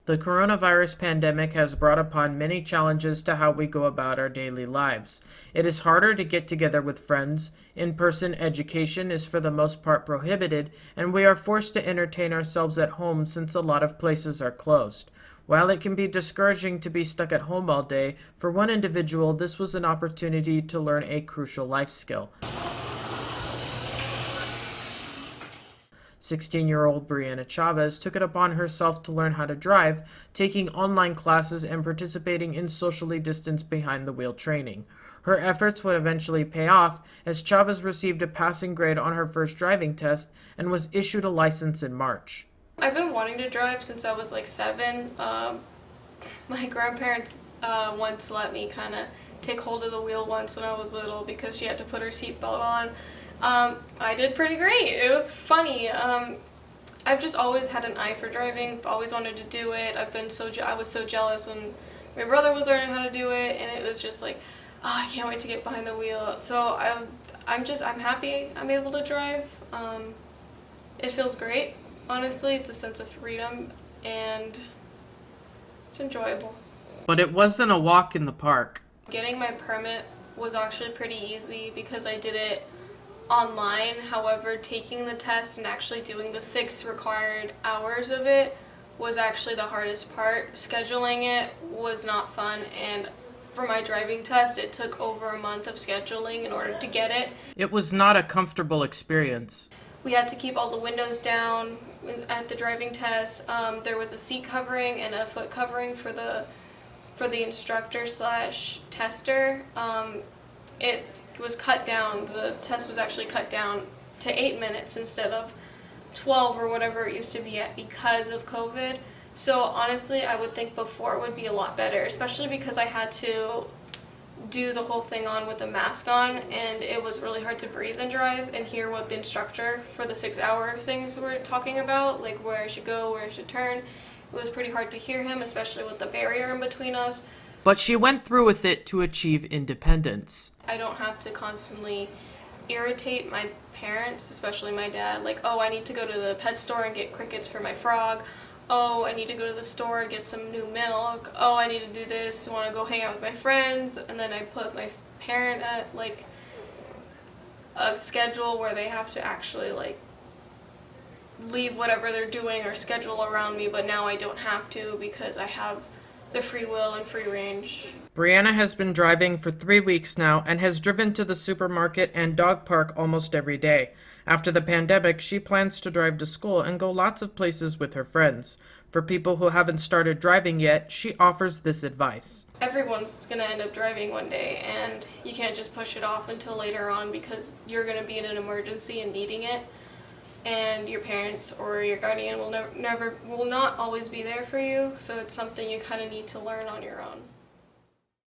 The coronavirus pandemic has brought upon many challenges to how we go about our daily lives. It is harder to get together with friends, in-person education is for the most part prohibited, and we are forced to entertain ourselves at home since a lot of places are closed. While it can be discouraging to be stuck at home all day, for one individual this was an opportunity to learn a crucial life skill. 16-year-old Brandon Chavez took it upon herself to learn how to drive, taking online classes and participating in socially distanced behind-the-wheel training. Her efforts would eventually pay off as Chavez received a passing grade on her first driving test and was issued a license in March. I've been wanting to drive since I was like 7. My grandparents once let me kind of take hold of the wheel once when I was little because she had to put her seatbelt on. I did pretty great. It was funny. I've just always had an eye for driving. Always wanted to do it. I was so jealous when my brother was learning how to do it, and it was just like, oh, I can't wait to get behind the wheel. So I'm happy I'm able to drive. It feels great. Honestly, it's a sense of freedom, and it's enjoyable. But it wasn't a walk in the park. Getting my permit was actually pretty easy because I did it online. However, taking the test and actually doing the 6 required hours of it was actually the hardest part. Scheduling it was not fun, and for my driving test, it took over a month of scheduling in order to get it. It was not a comfortable experience. We had to keep all the windows down at the driving test. There was a seat covering and a foot covering for the instructor / tester. It was cut down. The test was actually cut down to 8 minutes instead of 12 or whatever it used to be at because of COVID. So honestly, I would think before would be a lot better, especially because I had to do the whole thing on with a mask on, and it was really hard to breathe and drive and hear what the instructor for the 6-hour things were talking about, like where I should go, where I should turn. It was pretty hard to hear him, especially with the barrier in between us. But she went through with it to achieve independence. I don't have to constantly irritate my parents, especially my dad, like, oh, I need to go to the pet store and get crickets for my frog. Oh, I need to go to the store and get some new milk. Oh, I need to do this. I want to go hang out with my friends. And then I put my parent at like a schedule where they have to actually like leave whatever they're doing or schedule around me, but now I don't have to because I have the free will and free range. Brianna has been driving for 3 weeks now and has driven to the supermarket and dog park almost every day. After the pandemic, she plans to drive to school and go lots of places with her friends. For people who haven't started driving yet, she offers this advice. Everyone's going to end up driving one day, and you can't just push it off until later on because you're going to be in an emergency and needing it. And your parents or your guardian will not always be there for you, so it's something you kind of need to learn on your own.